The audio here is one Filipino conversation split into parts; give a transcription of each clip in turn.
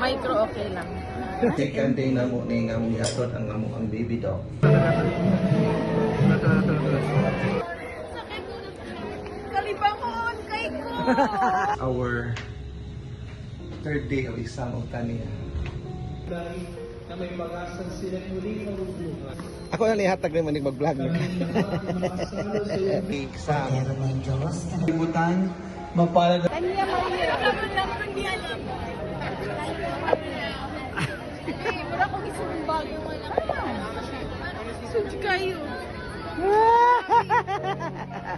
Micro okay lang. Second day na mo ni nga mong ihatod ang ang baby dog. Kalibangon kay ko. Our third day of exam of Tania. Na may pag-asa sila muling maguguhan. Ako na lihatag naman ni mag-vlog niya. Exam. Libutan, mapalad. Kanya Maria. Wala ko isang bagay mo lang. Suji kayo.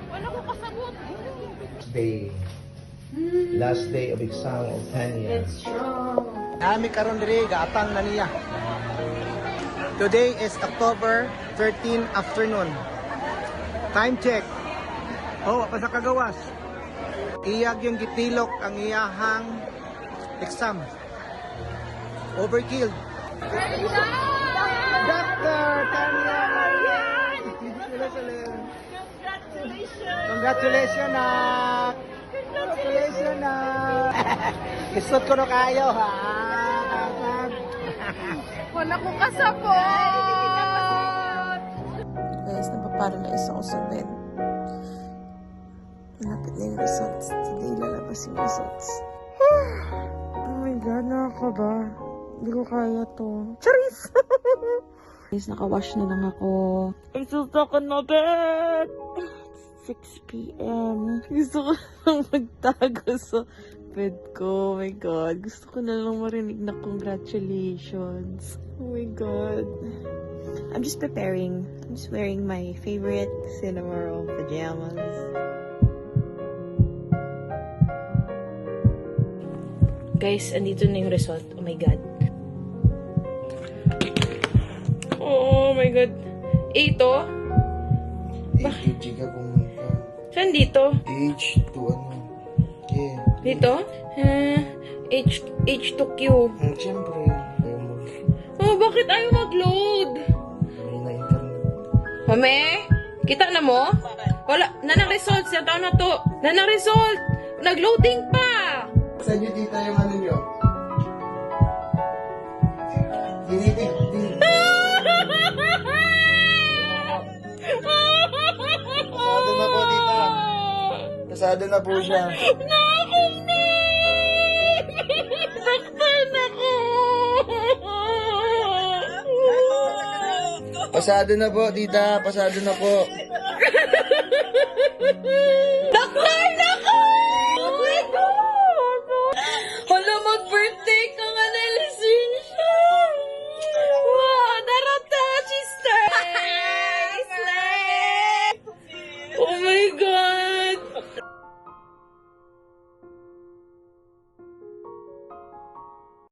Wala ko kasagot. Last day of exam of Tania. It's strong. Nami karon diri gaatang na niya. Today is October 13 afternoon. Time check. Oh, pa sa kagawas. Iyag yung gitilok ang iyahang exam. Overkilled. Dr. Tania Maria. Congratulations. Congratulations, nak. Congratulations, nak. Isot ko na kayo, ha. Wala ko kasapot. Guys, napaparalyze ako sa bed. Malapit na yung results. Today lalabas yung results. Oh my God, nakakaba. Hindi ko kaya to. Charis! Guys, nakawash na lang ako. I'm so stuck on my bed. It's 6 p.m. Gusto ko lang magtago sa bed ko. Oh my God. Gusto ko na lang marinig na congratulations. Oh my God. I'm just preparing. I'm just wearing my favorite Cinema Roll pajamas. Guys, andito na yung result. Oh my God. Oh my God. Ito? Age ka kung Saan dito? age to ano. Yeah. Dito? H2Q. Siyempre. Oh, bakit ayaw mag-load? May na internet. Mame? Kita na mo? Wala. Nanang result. Siya taon na to. Nanang result. Nag-loading pa. Saan nyo tita yung ano nyo? Tinitig. Pasado na po, tita. Pasado na po siya. Saktan ako. Pasado na po, tita. Pasado na po. Saktan